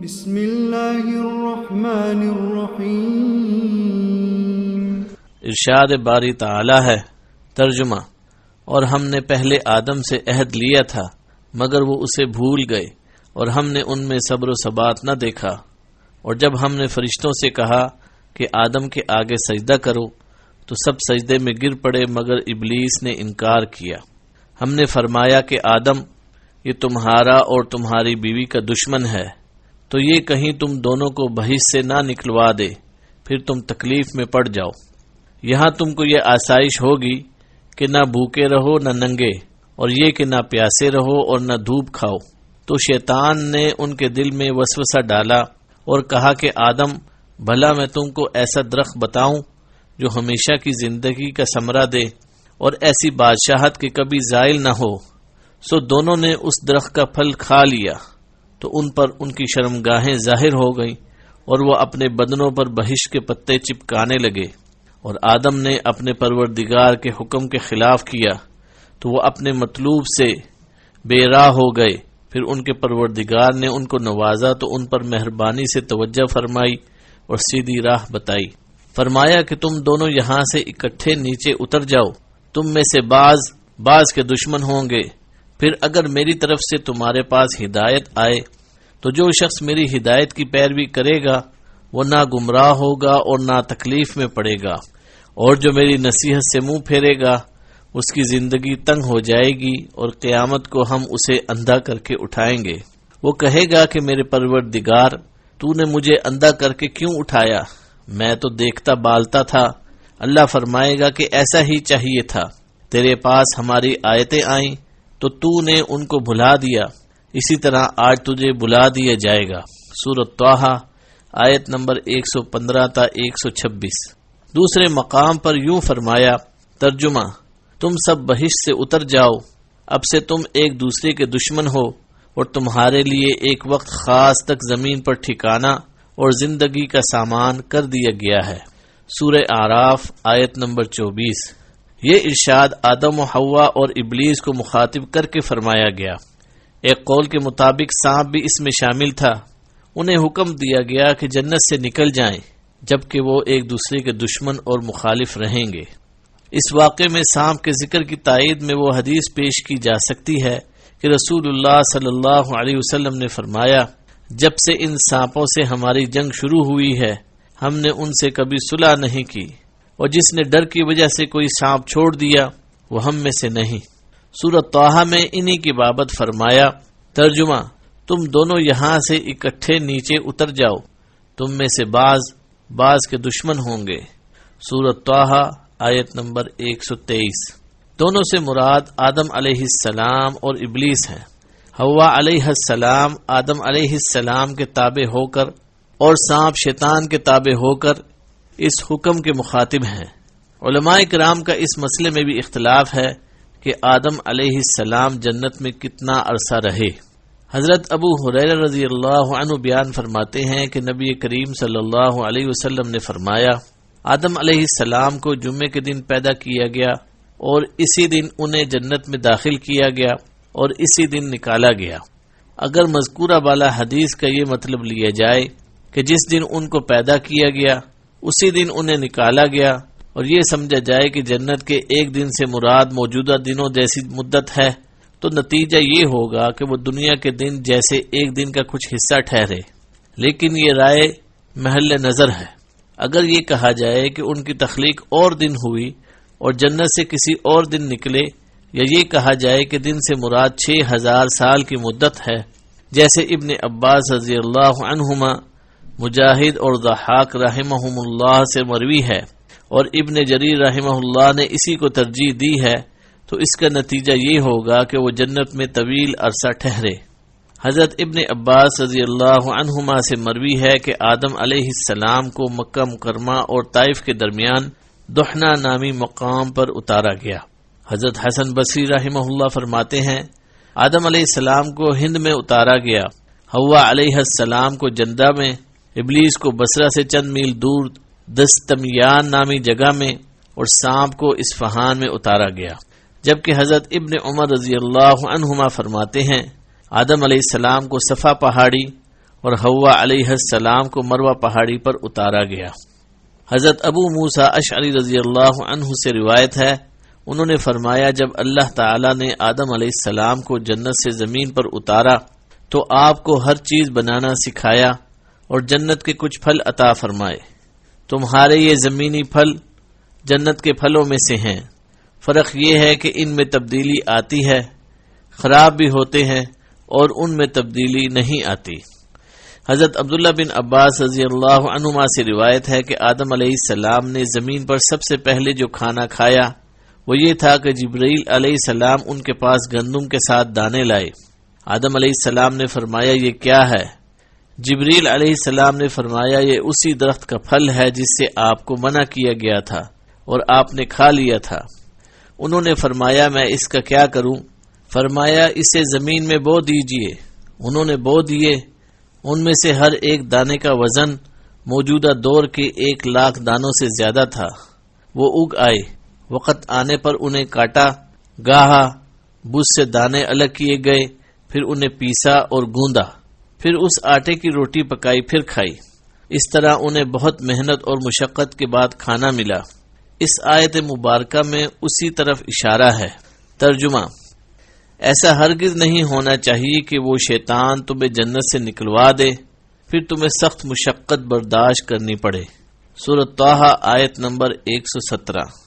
بسم اللہ الرحمن الرحیم۔ ارشاد باری تعالی ہے، ترجمہ: اور ہم نے پہلے آدم سے عہد لیا تھا مگر وہ اسے بھول گئے اور ہم نے ان میں صبر و ثبات نہ دیکھا، اور جب ہم نے فرشتوں سے کہا کہ آدم کے آگے سجدہ کرو تو سب سجدے میں گر پڑے مگر ابلیس نے انکار کیا۔ ہم نے فرمایا کہ آدم، یہ تمہارا اور تمہاری بیوی کا دشمن ہے، تو یہ کہیں تم دونوں کو بہشت سے نہ نکلوا دے، پھر تم تکلیف میں پڑ جاؤ۔ یہاں تم کو یہ آسائش ہوگی کہ نہ بھوکے رہو نہ ننگے، اور یہ کہ نہ پیاسے رہو اور نہ دھوپ کھاؤ۔ تو شیطان نے ان کے دل میں وسوسہ ڈالا اور کہا کہ آدم، بھلا میں تم کو ایسا درخت بتاؤں جو ہمیشہ کی زندگی کا ثمرہ دے اور ایسی بادشاہت کہ کبھی زائل نہ ہو۔ سو دونوں نے اس درخت کا پھل کھا لیا تو ان پر ان کی شرمگاہیں ظاہر ہو گئیں اور وہ اپنے بدنوں پر بہشت کے پتے چپکانے لگے، اور آدم نے اپنے پروردگار کے حکم کے خلاف کیا تو وہ اپنے مطلوب سے بے راہ ہو گئے۔ پھر ان کے پروردگار نے ان کو نوازا تو ان پر مہربانی سے توجہ فرمائی اور سیدھی راہ بتائی۔ فرمایا کہ تم دونوں یہاں سے اکٹھے نیچے اتر جاؤ، تم میں سے بعض کے دشمن ہوں گے۔ پھر اگر میری طرف سے تمہارے پاس ہدایت آئے تو جو شخص میری ہدایت کی پیروی کرے گا وہ نہ گمراہ ہوگا اور نہ تکلیف میں پڑے گا، اور جو میری نصیحت سے منہ پھیرے گا اس کی زندگی تنگ ہو جائے گی اور قیامت کو ہم اسے اندھا کر کے اٹھائیں گے۔ وہ کہے گا کہ میرے پروردگار، تو نے مجھے اندھا کر کے کیوں اٹھایا؟ میں تو دیکھتا بالتا تھا۔ اللہ فرمائے گا کہ ایسا ہی چاہیے تھا، تیرے پاس ہماری آیتیں آئیں تو تو نے ان کو بھلا دیا، اسی طرح آج تجھے بلا دیا جائے گا۔ سورۃ طٰہٰ آیت نمبر 115 تا 126۔ دوسرے مقام پر یوں فرمایا، ترجمہ: تم سب بہشت سے اتر جاؤ، اب سے تم ایک دوسرے کے دشمن ہو، اور تمہارے لیے ایک وقت خاص تک زمین پر ٹھکانہ اور زندگی کا سامان کر دیا گیا ہے۔ سورہ اعراف آیت نمبر 24۔ یہ ارشاد آدم و حوا اور ابلیس کو مخاطب کر کے فرمایا گیا۔ ایک قول کے مطابق سانپ بھی اس میں شامل تھا۔ انہیں حکم دیا گیا کہ جنت سے نکل جائیں جبکہ وہ ایک دوسرے کے دشمن اور مخالف رہیں گے۔ اس واقعے میں سانپ کے ذکر کی تائید میں وہ حدیث پیش کی جا سکتی ہے کہ رسول اللہ صلی اللہ علیہ وسلم نے فرمایا، جب سے ان سانپوں سے ہماری جنگ شروع ہوئی ہے ہم نے ان سے کبھی صلح نہیں کی، اور جس نے ڈر کی وجہ سے کوئی سانپ چھوڑ دیا وہ ہم میں سے نہیں۔ سورۃ طٰہٰ میں انہی کی بابت فرمایا، ترجمہ: تم دونوں یہاں سے اکٹھے نیچے اتر جاؤ، تم میں سے بعض کے دشمن ہوں گے۔ سورۃ طٰہٰ آیت نمبر 123۔ دونوں سے مراد آدم علیہ السلام اور ابلیس ہیں۔ حوا علیہ السلام آدم علیہ السلام کے تابع ہو کر اور سانپ شیطان کے تابع ہو کر اس حکم کے مخاطب ہیں۔ علماء کرام کا اس مسئلے میں بھی اختلاف ہے کہ آدم علیہ السلام جنت میں کتنا عرصہ رہے۔ حضرت ابو ہریرہ رضی اللہ عنہ بیان فرماتے ہیں کہ نبی کریم صلی اللہ علیہ وسلم نے فرمایا، آدم علیہ السلام کو جمعے کے دن پیدا کیا گیا اور اسی دن انہیں جنت میں داخل کیا گیا اور اسی دن نکالا گیا۔ اگر مذکورہ بالا حدیث کا یہ مطلب لیا جائے کہ جس دن ان کو پیدا کیا گیا اسی دن انہیں نکالا گیا، اور یہ سمجھا جائے کہ جنت کے ایک دن سے مراد موجودہ دنوں جیسی مدت ہے، تو نتیجہ یہ ہوگا کہ وہ دنیا کے دن جیسے ایک دن کا کچھ حصہ ٹھہرے۔ لیکن یہ رائے محل نظر ہے۔ اگر یہ کہا جائے کہ ان کی تخلیق اور دن ہوئی اور جنت سے کسی اور دن نکلے، یا یہ کہا جائے کہ دن سے مراد 6000 سال کی مدت ہے، جیسے ابن عباس رضی اللہ عنہما، مجاہد اور ضحاک رحمہم اللہ سے مروی ہے، اور ابن جریر رحمہ اللہ نے اسی کو ترجیح دی ہے، تو اس کا نتیجہ یہ ہوگا کہ وہ جنت میں طویل عرصہ ٹھہرے۔ حضرت ابن عباس رضی اللہ عنہما سے مروی ہے کہ آدم علیہ السلام کو مکہ مکرمہ اور طائف کے درمیان دحنہ نامی مقام پر اتارا گیا۔ حضرت حسن بصری رحمہ اللہ فرماتے ہیں، آدم علیہ السلام کو ہند میں اتارا گیا، حوا علیہ السلام کو جندہ میں، ابلیس کو بصرہ سے چند میل دور دستمیان نامی جگہ میں، اور سانپ کو اصفہان میں اتارا گیا۔ جبکہ حضرت ابن عمر رضی اللہ عنہما فرماتے ہیں، آدم علیہ السلام کو صفا پہاڑی اور حوا علیہ السلام کو مروہ پہاڑی پر اتارا گیا۔ حضرت ابو موسیٰ اشعری رضی اللہ عنہ سے روایت ہے، انہوں نے فرمایا جب اللہ تعالی نے آدم علیہ السلام کو جنت سے زمین پر اتارا تو آپ کو ہر چیز بنانا سکھایا اور جنت کے کچھ پھل عطا فرمائے۔ تمہارے یہ زمینی پھل جنت کے پھلوں میں سے ہیں، فرق یہ ہے کہ ان میں تبدیلی آتی ہے، خراب بھی ہوتے ہیں اور ان میں تبدیلی نہیں آتی۔ حضرت عبداللہ بن عباس رضی اللہ عنہما سے روایت ہے کہ آدم علیہ السلام نے زمین پر سب سے پہلے جو کھانا کھایا وہ یہ تھا کہ جبرائیل علیہ السلام ان کے پاس گندم کے ساتھ دانے لائے۔ آدم علیہ السلام نے فرمایا یہ کیا ہے؟ جبرائیل علیہ السلام نے فرمایا یہ اسی درخت کا پھل ہے جس سے آپ کو منع کیا گیا تھا اور آپ نے کھا لیا تھا۔ انہوں نے فرمایا میں اس کا کیا کروں؟ فرمایا اسے زمین میں بو دیجئے۔ انہوں نے بو دیے، ان میں سے ہر ایک دانے کا وزن موجودہ دور کے 1,00,000 دانوں سے زیادہ تھا۔ وہ اگ آئے، وقت آنے پر انہیں کاٹا، گاہا، بوس سے دانے الگ کیے گئے، پھر انہیں پیسا اور گوندا، پھر اس آٹے کی روٹی پکائی، پھر کھائی۔ اس طرح انہیں بہت محنت اور مشقت کے بعد کھانا ملا۔ اس آیت مبارکہ میں اسی طرف اشارہ ہے۔ ترجمہ: ایسا ہرگز نہیں ہونا چاہیے کہ وہ شیطان تمہیں جنت سے نکلوا دے پھر تمہیں سخت مشقت برداشت کرنی پڑے۔ سورۃ طٰہٰ آیت نمبر 117۔